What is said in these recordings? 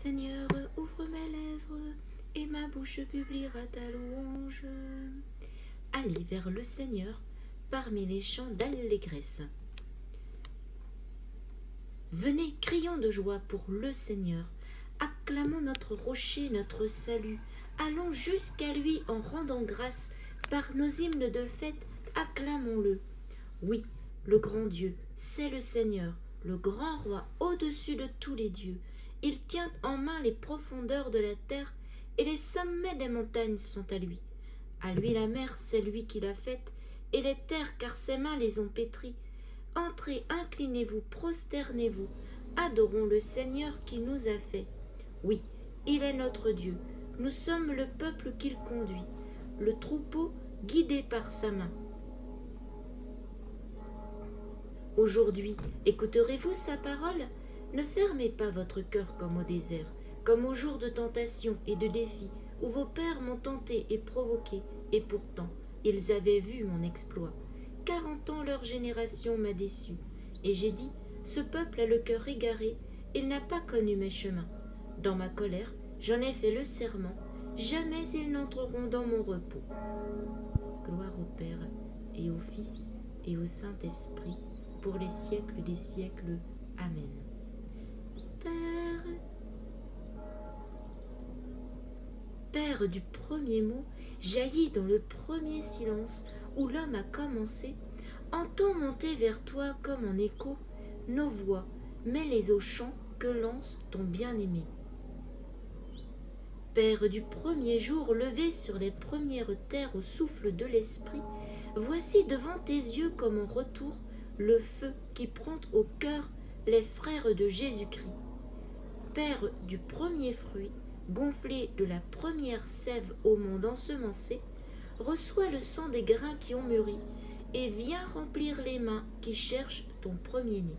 Seigneur, ouvre mes lèvres, et ma bouche publiera ta louange. Allez vers le Seigneur parmi les chants d'allégresse. Venez, crions de joie pour le Seigneur. Acclamons notre rocher, notre salut. Allons jusqu'à lui en rendant grâce. Par nos hymnes de fête, acclamons-le. Oui, le grand Dieu, c'est le Seigneur, le grand roi au-dessus de tous les dieux. Il tient en main les profondeurs de la terre, et les sommets des montagnes sont à lui. À lui la mer, c'est lui qui l'a faite, et les terres, car ses mains les ont pétries. Entrez, inclinez-vous, prosternez-vous, adorons le Seigneur qui nous a fait. Oui, il est notre Dieu, nous sommes le peuple qu'il conduit, le troupeau guidé par sa main. Aujourd'hui, écouterez-vous sa parole? Ne fermez pas votre cœur comme au désert, comme au jour de tentation et de défi, où vos pères m'ont tenté et provoqué, et pourtant, ils avaient vu mon exploit. 40 ans leur génération m'a déçu, et j'ai dit, ce peuple a le cœur égaré, il n'a pas connu mes chemins. Dans ma colère, j'en ai fait le serment, jamais ils n'entreront dans mon repos. Gloire au Père, et au Fils, et au Saint-Esprit, pour les siècles des siècles. Amen. Père du premier mot, jaillit dans le premier silence où l'homme a commencé, entend monter vers toi comme en écho nos voix, mêlées aux chants que lance ton bien-aimé. Père du premier jour, levé sur les premières terres au souffle de l'esprit, voici devant tes yeux comme en retour le feu qui prend au cœur les frères de Jésus-Christ. Père du premier fruit, gonflé de la première sève au monde ensemencé, reçois le sang des grains qui ont mûri et viens remplir les mains qui cherchent ton premier-né.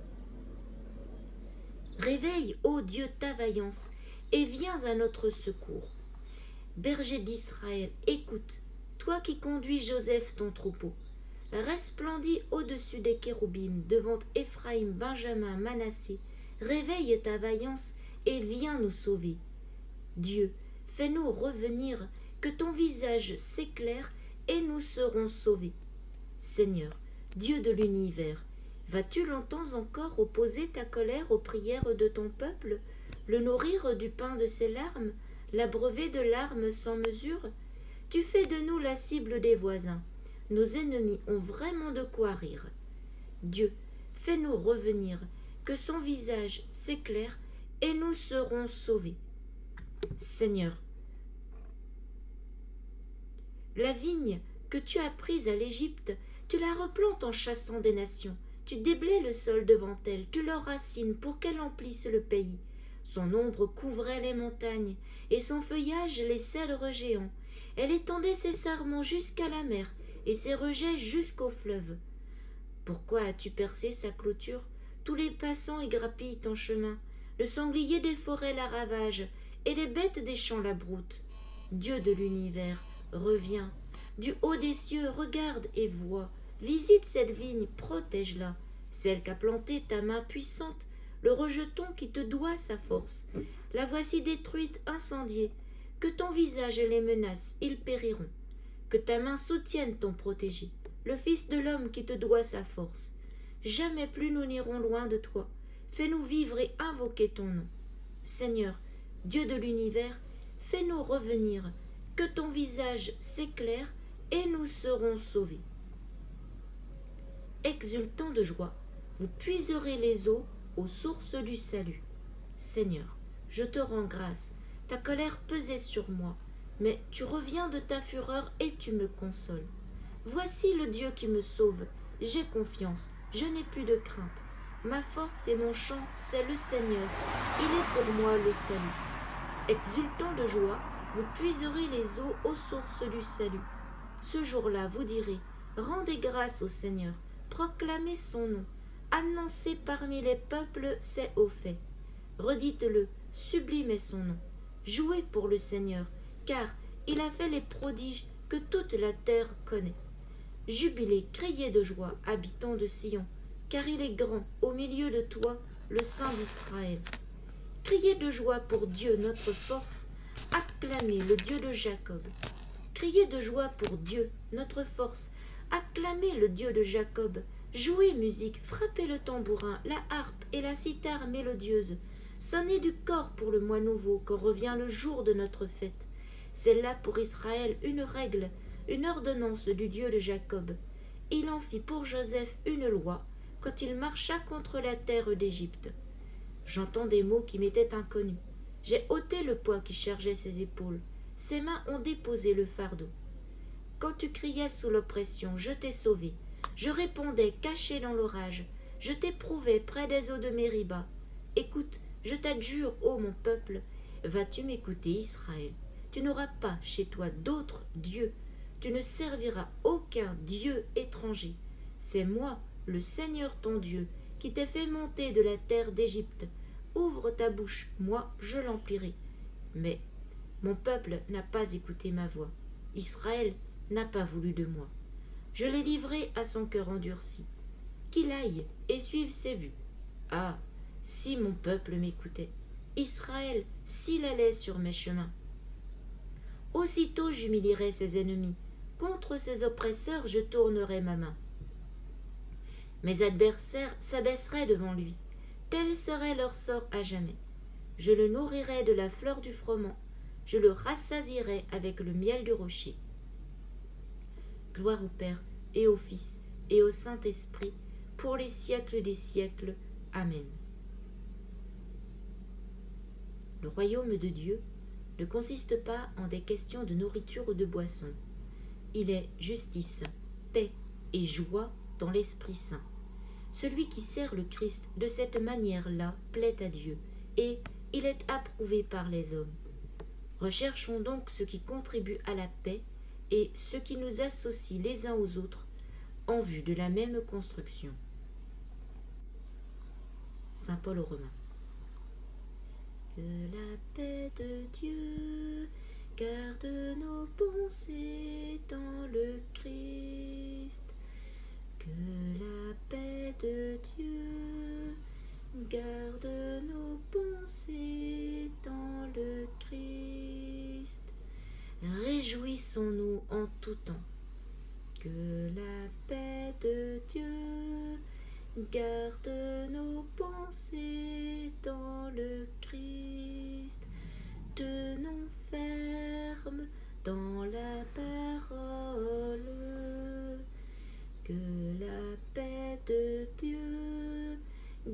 Réveille, ô Dieu, ta vaillance et viens à notre secours. Berger d'Israël, écoute, toi qui conduis Joseph ton troupeau. Resplendis au-dessus des kéroubim, devant Éphraïm, Benjamin, Manassé. Réveille ta vaillance et viens nous sauver. Dieu, fais-nous revenir, que ton visage s'éclaire et nous serons sauvés. Seigneur, Dieu de l'univers, vas-tu longtemps encore opposer ta colère aux prières de ton peuple, le nourrir du pain de ses larmes, l'abreuver de larmes sans mesure? Tu fais de nous la cible des voisins. Nos ennemis ont vraiment de quoi rire. Dieu, fais-nous revenir, que son visage s'éclaire et nous serons sauvés. Seigneur, la vigne que tu as prise à l'Égypte, tu la replantes en chassant des nations. Tu déblais le sol devant elle, tu leur racines pour qu'elle emplisse le pays. Son ombre couvrait les montagnes, et son feuillage les cèdres géants. Elle étendait ses sarments jusqu'à la mer, et ses rejets jusqu'au fleuve. Pourquoi as-tu percé sa clôture? Tous les passants y grappillent ton chemin. Le sanglier des forêts la ravage, et les bêtes des champs la broutent. Dieu de l'univers, reviens. Du haut des cieux, regarde et vois. Visite cette vigne, protège-la. Celle qu'a plantée ta main puissante, le rejeton qui te doit sa force. La voici détruite, incendiée. Que ton visage les menace, ils périront. Que ta main soutienne ton protégé, le Fils de l'homme qui te doit sa force. Jamais plus nous n'irons loin de toi. Fais-nous vivre et invoquer ton nom. Seigneur, Dieu de l'univers, fais-nous revenir, que ton visage s'éclaire et nous serons sauvés. Exultant de joie, vous puiserez les eaux aux sources du salut. Seigneur, je te rends grâce, ta colère pesait sur moi, mais tu reviens de ta fureur et tu me consoles. Voici le Dieu qui me sauve, j'ai confiance, je n'ai plus de crainte. Ma force et mon chant, c'est le Seigneur, il est pour moi le salut. Exultant de joie, vous puiserez les eaux aux sources du salut. Ce jour-là, vous direz, rendez grâce au Seigneur, proclamez son nom, annoncez parmi les peuples ses hauts faits. Redites-le, sublime est son nom. Jouez pour le Seigneur, car il a fait les prodiges que toute la terre connaît. Jubilez, criez de joie, habitants de Sion, car il est grand au milieu de toi, le Saint d'Israël. Criez de joie pour Dieu, notre force. Acclamez le Dieu de Jacob. Criez de joie pour Dieu, notre force. Acclamez le Dieu de Jacob. Jouez musique, frappez le tambourin, la harpe et la cithare mélodieuse. Sonnez du cor pour le mois nouveau, quand revient le jour de notre fête. C'est là pour Israël une règle, une ordonnance du Dieu de Jacob. Il en fit pour Joseph une loi, quand il marcha contre la terre d'Égypte. J'entends des mots qui m'étaient inconnus. J'ai ôté le poids qui chargeait ses épaules. Ses mains ont déposé le fardeau. Quand tu criais sous l'oppression, je t'ai sauvé. Je répondais caché dans l'orage. Je t'éprouvais près des eaux de Mériba. Écoute, je t'adjure, ô mon peuple, vas-tu m'écouter, Israël? Tu n'auras pas chez toi d'autre Dieu. Tu ne serviras aucun Dieu étranger. C'est moi, le Seigneur ton Dieu, qui t'ai fait monter de la terre d'Égypte. Ouvre ta bouche, moi je l'emplirai. Mais mon peuple n'a pas écouté ma voix. Israël n'a pas voulu de moi. Je l'ai livré à son cœur endurci. Qu'il aille et suive ses vues. Ah, si mon peuple m'écoutait, Israël, s'il allait sur mes chemins. Aussitôt j'humilierais ses ennemis. Contre ses oppresseurs je tournerais ma main. Mes adversaires s'abaisseraient devant lui. Tel serait leur sort à jamais. Je le nourrirais de la fleur du froment. Je le rassasierai avec le miel du rocher. Gloire au Père et au Fils et au Saint-Esprit, pour les siècles des siècles. Amen. Le royaume de Dieu ne consiste pas en des questions de nourriture ou de boisson. Il est justice, paix et joie dans l'Esprit Saint. Celui qui sert le Christ de cette manière-là plaît à Dieu, et il est approuvé par les hommes. Recherchons donc ce qui contribue à la paix et ce qui nous associe les uns aux autres en vue de la même construction. Saint Paul aux Romains. Que la paix de Dieu garde nos pensées dans le Christ. Que la paix de Dieu garde nos pensées dans le Christ. Réjouissons-nous en tout temps. Que la paix de Dieu garde nos pensées dans le Christ. Tenons ferme dans la parole. Que la paix de Dieu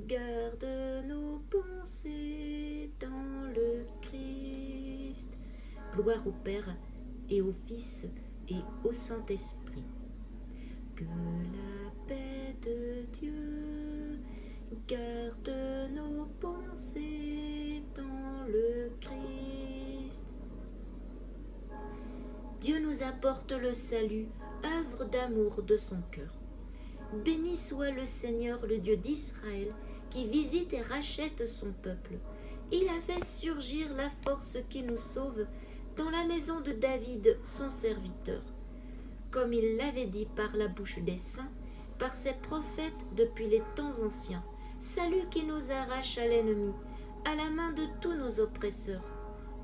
garde nos pensées dans le Christ. Gloire au Père et au Fils et au Saint-Esprit. Que la paix de Dieu garde nos pensées dans le Christ. Dieu nous apporte le salut, œuvre d'amour de son cœur. Béni soit le Seigneur, le Dieu d'Israël, qui visite et rachète son peuple. Il a fait surgir la force qui nous sauve dans la maison de David, son serviteur. Comme il l'avait dit par la bouche des saints, par ses prophètes depuis les temps anciens, salut qui nous arrache à l'ennemi, à la main de tous nos oppresseurs.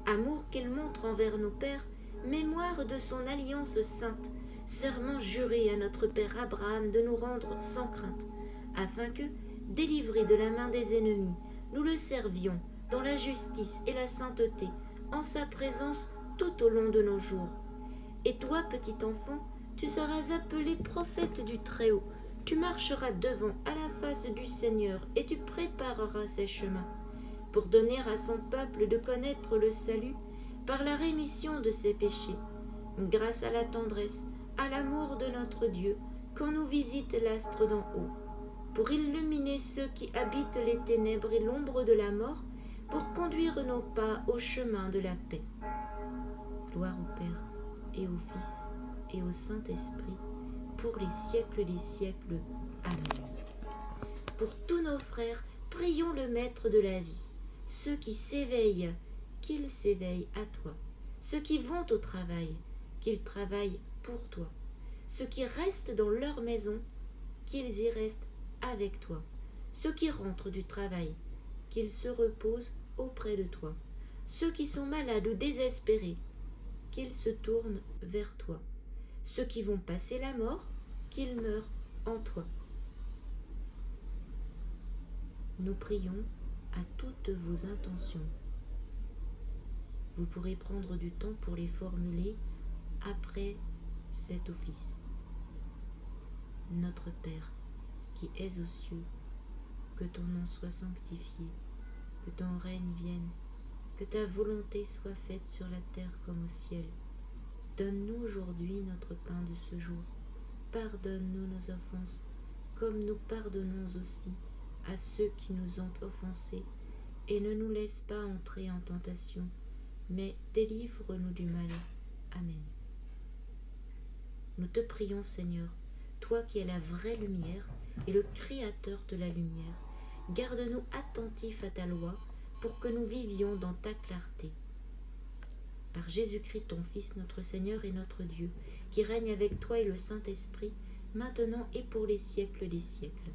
Amour qu'il montre envers nos pères, mémoire de son alliance sainte, serment juré à notre père Abraham de nous rendre sans crainte, afin que, délivrés de la main des ennemis, nous le servions dans la justice et la sainteté, en sa présence tout au long de nos jours. Et toi, petit enfant, tu seras appelé prophète du Très-Haut. Tu marcheras devant à la face du Seigneur et tu prépareras ses chemins, pour donner à son peuple de connaître le salut par la rémission de ses péchés, grâce à la tendresse, à l'amour de notre Dieu, quand nous visite l'astre d'en haut, pour illuminer ceux qui habitent les ténèbres et l'ombre de la mort, pour conduire nos pas au chemin de la paix. Gloire au Père et au Fils et au Saint-Esprit, pour les siècles des siècles. Amen. Pour tous nos frères, prions le Maître de la vie. Ceux qui s'éveillent, qu'ils s'éveillent à toi. Ceux qui vont au travail, qu'ils travaillent pour toi. Ceux qui restent dans leur maison, qu'ils y restent avec toi. Ceux qui rentrent du travail, qu'ils se reposent auprès de toi. Ceux qui sont malades ou désespérés, qu'ils se tournent vers toi. Ceux qui vont passer la mort, qu'ils meurent en toi. Nous prions à toutes vos intentions. Vous pourrez prendre du temps pour les formuler après cet office. Notre Père, qui es aux cieux, que ton nom soit sanctifié, que ton règne vienne, que ta volonté soit faite sur la terre comme au ciel. Donne-nous aujourd'hui notre pain de ce jour. Pardonne-nous nos offenses, comme nous pardonnons aussi à ceux qui nous ont offensés, et ne nous laisse pas entrer en tentation, mais délivre-nous du mal. Amen. Nous te prions, Seigneur, toi qui es la vraie lumière et le créateur de la lumière, garde-nous attentifs à ta loi pour que nous vivions dans ta clarté. Par Jésus-Christ, ton Fils, notre Seigneur et notre Dieu, qui règne avec toi et le Saint-Esprit, maintenant et pour les siècles des siècles.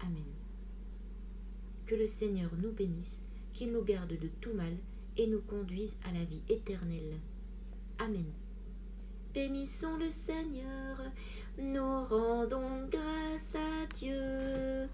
Amen. Que le Seigneur nous bénisse, qu'il nous garde de tout mal et nous conduise à la vie éternelle. Amen. Bénissons le Seigneur, nous rendons grâce à Dieu.